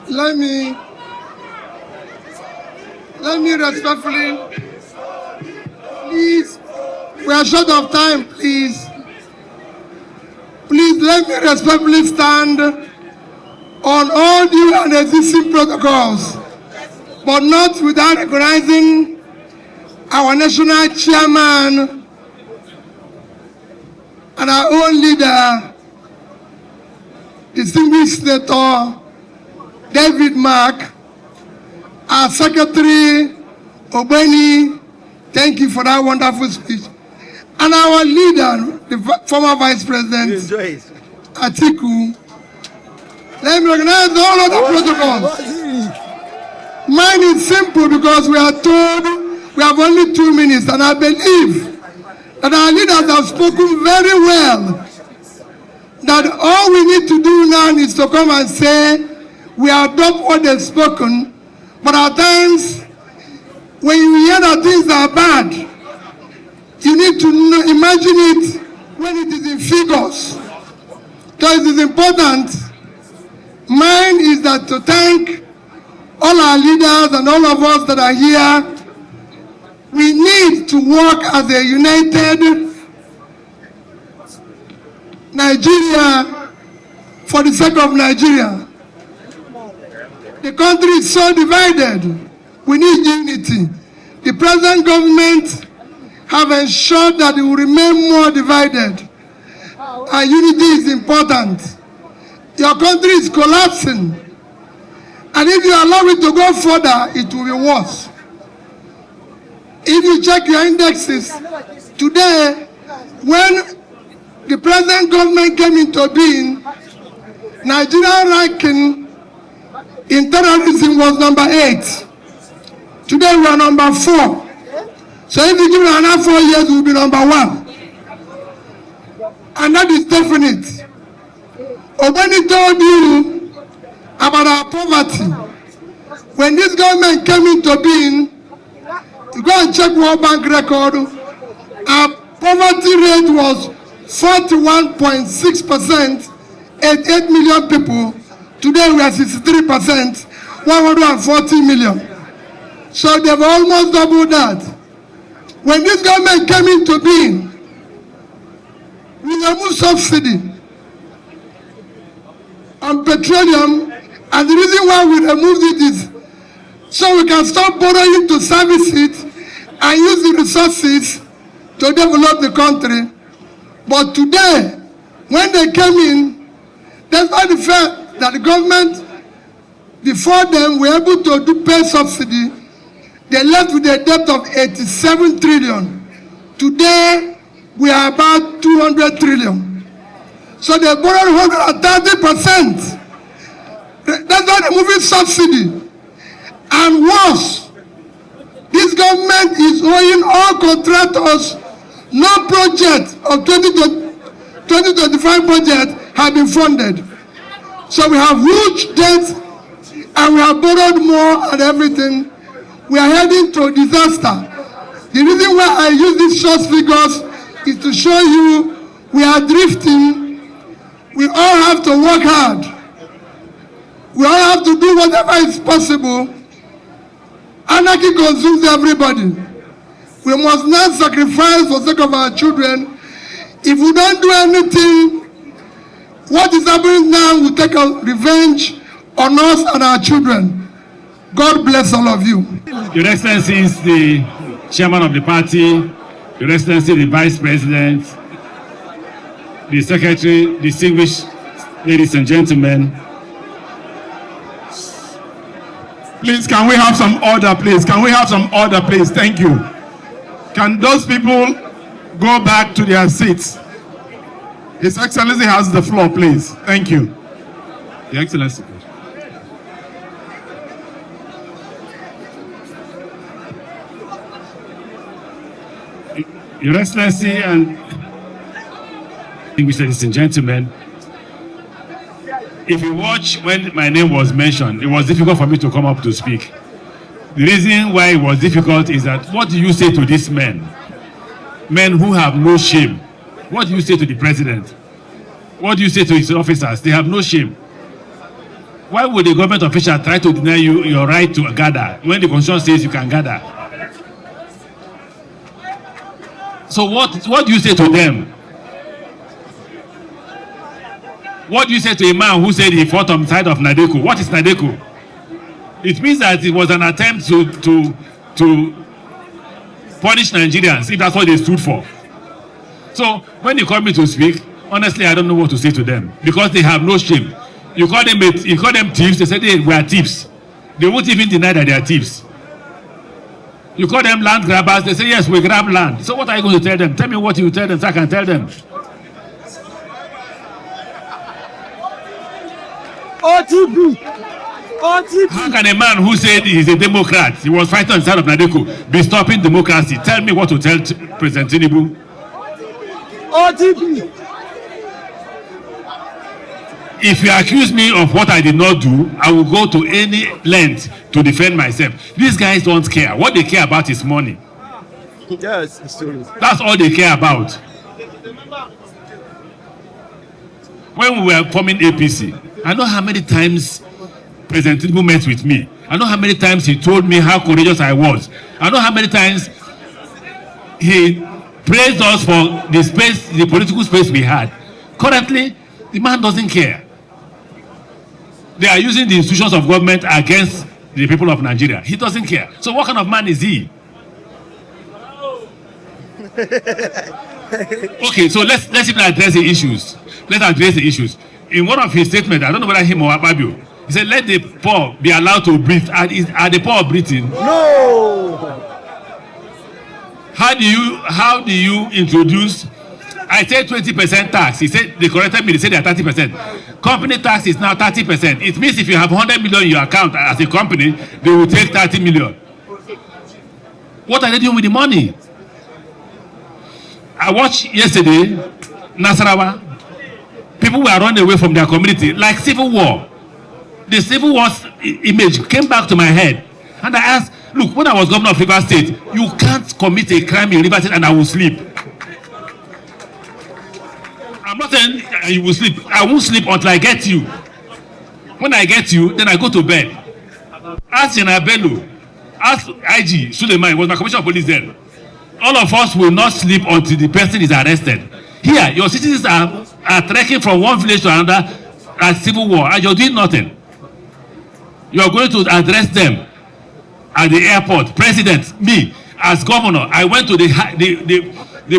Let me respectfully, please, we are short of time, please. Please let me respectfully stand on all new and existing protocols, but not without recognizing our national chairman and our own leader, distinguished Senator David Mark, our Secretary Obeni, thank you for that wonderful speech, and our leader, the former Vice President Atiku. Let me recognize all other protocols. Mine is simple because we are told we have only 2 minutes, and I believe that our leaders have spoken very well. That all we need to do now is to come and say we adopt what they've spoken, but at times when you hear that things are bad, you need to imagine it when it is in figures. So it is important. Mine is that to thank all our leaders and all of us that are here. We need to work as a united Nigeria for the sake of Nigeria. The country is so divided. We need unity. The present government have ensured that it will remain more divided. And unity is important. Your country is collapsing. And if you allow it to go further, it will be worse. If you check your indexes, today, when the present government came into being, Nigerian ranking in terrorism was number 8. Today we are number 4. So if you give it another 4 years, we will be number 1. And that is definite. Obeni told you about our poverty. When this government came into being, you go and check World Bank record, our poverty rate was 41.6%, 88 million people. Today we are 63%, 140 million. So they've almost doubled that. When this government came into being, we removed subsidy on petroleum, and the reason why we removed it is so we can stop borrowing to service it and use the resources to develop the country. But today, when they came in, despite the fact that the government before them were able to pay subsidy, they left with a debt of 87 trillion. Today, we are about 200 trillion. So they borrowed 130%. That's why they're moving subsidy. And worse, this government is owing all contractors. No project of 2025 budget have been funded. So we have huge debt and we have borrowed more and everything. We are heading to a disaster. The reason why I use these short figures is to show you we are drifting. We all have to work hard. We all have to do whatever is possible. Anarchy consumes everybody. We must not sacrifice for the sake of our children. If we don't do anything, what is happening now will take a revenge on us and our children. God bless all of you. Your Excellency is the chairman of the party, Your Excellency the Vice President, the Secretary, distinguished ladies and gentlemen. Please, can we have some order, please? Can we have some order, please? Thank you. Can those people go back to their seats? His Excellency has the floor, please. Thank you. Your Excellency. Your Excellency and distinguished ladies and gentlemen, if you watch when my name was mentioned, it was difficult for me to come up to speak. The reason why it was difficult is that what do you say to these men? Men who have no shame. What do you say to the president? What do you say to his officers? They have no shame. Why would the government official try to deny you your right to gather when the constitution says you can gather? So what do you say to them? What do you say to a man who said he fought on the side of Nadeko? What is Nadeko? It means that it was an attempt to punish Nigerians, if that's what they stood for. So when you call me to speak, honestly, I don't know what to say to them because they have no shame. You call them thieves, they say we are thieves. They won't even deny that they are thieves. You call them land grabbers, they say yes, we grab land. So what are you going to tell them? Tell me what you tell them so I can tell them. How can a man who said he's a Democrat, he was fighting on the side of Nadeko, be stopping democracy? Tell me what to tell President Tinubu. If you accuse me of what I did not do, I will go to any length to defend myself. These guys don't care. What they care about is money. Yes, it's true. That's all they care about. When we were forming APC, I know how many times President Tinubu met with me. I know how many times he told me how courageous I was. I know how many times he praised us for the space, the political space we had. Currently, the man doesn't care. They are using the institutions of government against the people of Nigeria. He doesn't care. So what kind of man is he? Okay, so let's even address the issues. Let's address the issues. In one of his statements, I don't know whether him or Ababio, he said, let the poor be allowed to breathe. Are the poor breathing? No. How do you introduce? I said 20% tax. He said, they corrected me, they said they are 30%. Company tax is now 30%. It means if you have 100 million in your account as a company, they will take 30 million. What are they doing with the money? I watched yesterday, Nasarawa. People were running away from their community like civil war. The civil war image came back to my head. And I asked, look, when I was governor of Rivers State, you can't commit a crime in Rivers State and I will sleep. I'm not saying you will sleep. I won't sleep until I get you. When I get you, then I go to bed. Ask General Bello, ask IG Suleiman, was my commissioner of police then. All of us will not sleep until the person is arrested. Here, your citizens are trekking from one village to another as civil war, and you're doing nothing. You are going to address them at the airport. President, me, as governor, I went to the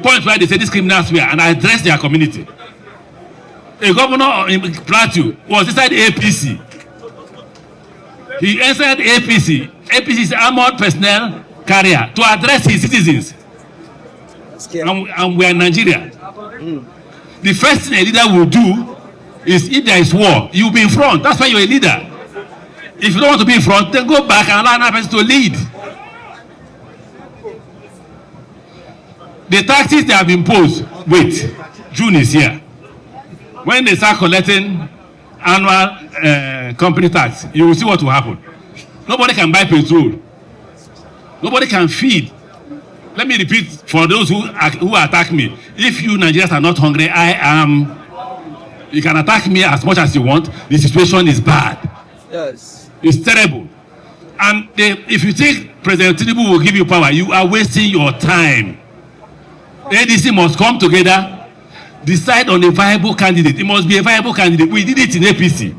point where they say these criminals were, and I addressed their community. A governor in Plateau was inside APC. He entered APC. APC is armored personnel carrier to address his citizens. And we are in Nigeria. The first thing a leader will do is if there is war, you will be in front. That's why you're a leader. If you don't want to be in front, then go back and allow another person to lead. The taxes they have imposed, wait, June is here. When they start collecting annual company tax, you will see what will happen. Nobody can buy petrol. Nobody can feed. Let me repeat for those who attack me. If you Nigerians are not hungry, I am. You can attack me as much as you want. The situation is bad. Yes. It's terrible. And if you think President Tinubu will give you power, you are wasting your time. The ADC must come together, decide on a viable candidate. It must be a viable candidate. We did it in APC.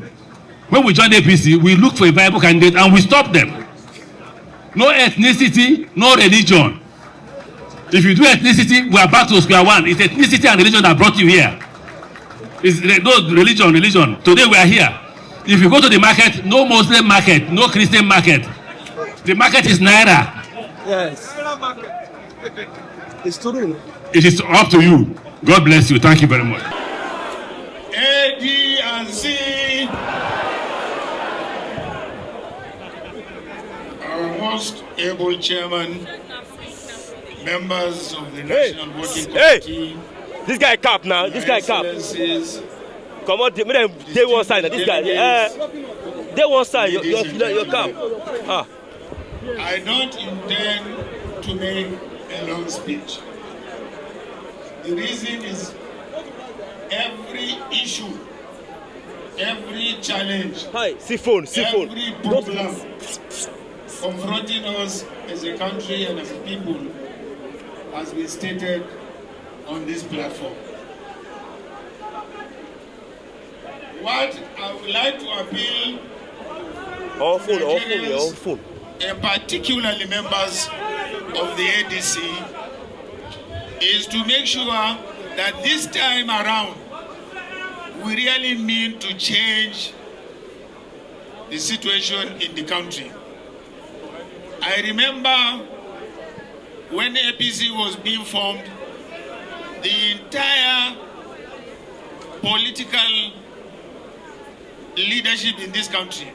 When we joined APC, we looked for a viable candidate and we stopped them. No ethnicity, no religion. If you do ethnicity, we are back to square one. It's ethnicity and religion that brought you here. It's no religion. Today we are here. If you go to the market, no Muslim market, no Christian market. The market is Naira. Yes. It's true. It is up to you. God bless you. Thank you very much. ADC. Our most able chairman, members of the National Working Committee. This guy cap now. This guy cap. Come on, they one side. This guy. They one side. Your cap. Ah. I don't intend to make a long speech. The reason is every issue every challenge, Hi, phone. every problem confronting us as a country and as a people has been stated on this platform. What I would like to appeal to Nigerians, and particularly members of the ADC, is to make sure that this time around we really mean to change the situation in the country. I remember when APC was being formed, the entire political leadership in this country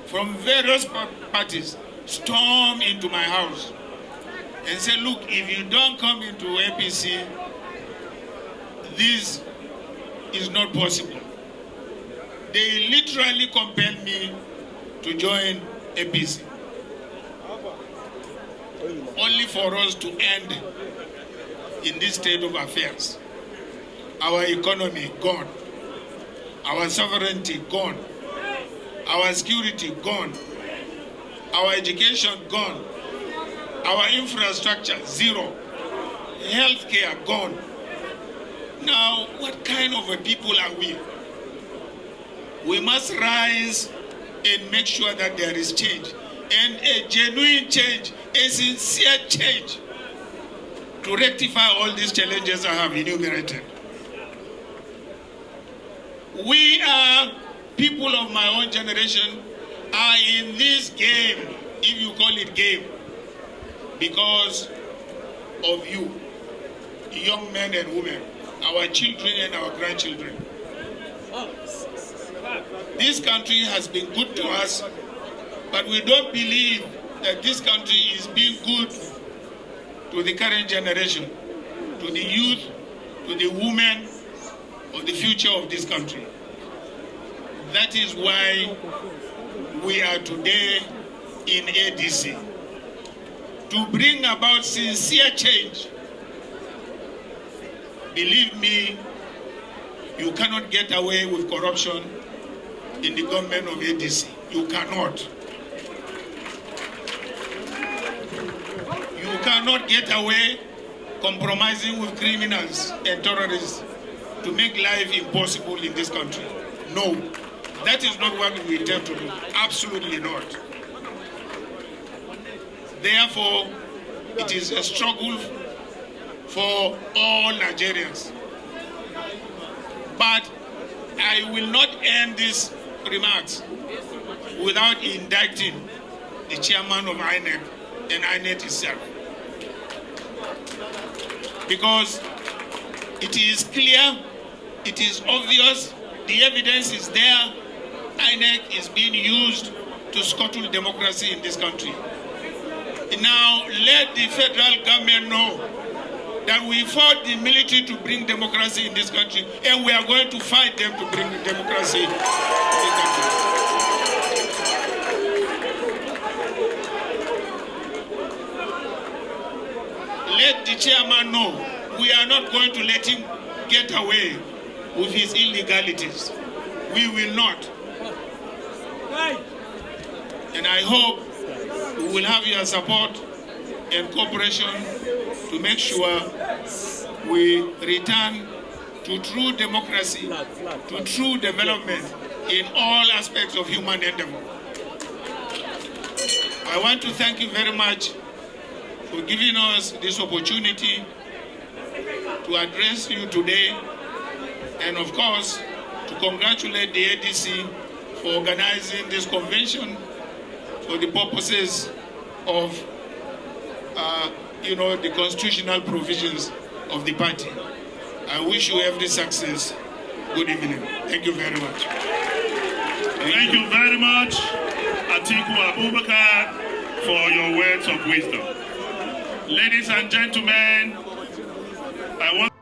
from various parties stormed into my house and said, look, if you don't come into APC, this is not possible. They literally compelled me to join APC, only for us to end in this state of affairs. Our economy gone, our sovereignty gone, our security gone, our education gone, our infrastructure zero, healthcare gone. Now, what kind of a people are we? We must rise and make sure that there is change, and a genuine change, a sincere change, to rectify all these challenges I have enumerated. We are, people of my own generation, are in this game, if you call it game, because of you, young men and women, our children and our grandchildren. This country has been good to us, but we don't believe that this country is being good to the current generation, to the youth, to the women, or the future of this country. That is why we are today in ADC, to bring about sincere change. Believe me, you cannot get away with corruption in the government of ADC. You cannot. You cannot get away compromising with criminals and terrorists to make life impossible in this country. No, that is not what we intend to do. Absolutely not. Therefore, it is a struggle for all Nigerians. But I will not end these remarks without indicting the chairman of INEC and INEC itself. Because it is clear, it is obvious, the evidence is there, INEC is being used to scuttle democracy in this country. Now let the federal government know that we fought the military to bring democracy in this country, and we are going to fight them to bring democracy in this country. Let the chairman know we are not going to let him get away with his illegalities. We will not. And I hope we will have your support and cooperation to make sure we return to true democracy, to true development in all aspects of human endeavor. I want to thank you very much for giving us this opportunity to address you today, and of course to congratulate the ADC for organizing this convention for the purposes of the constitutional provisions of the party. I wish you every success. Good evening. Thank you very much. Thank you very much, Atiku Abubakar, for your words of wisdom. Ladies and gentlemen, I want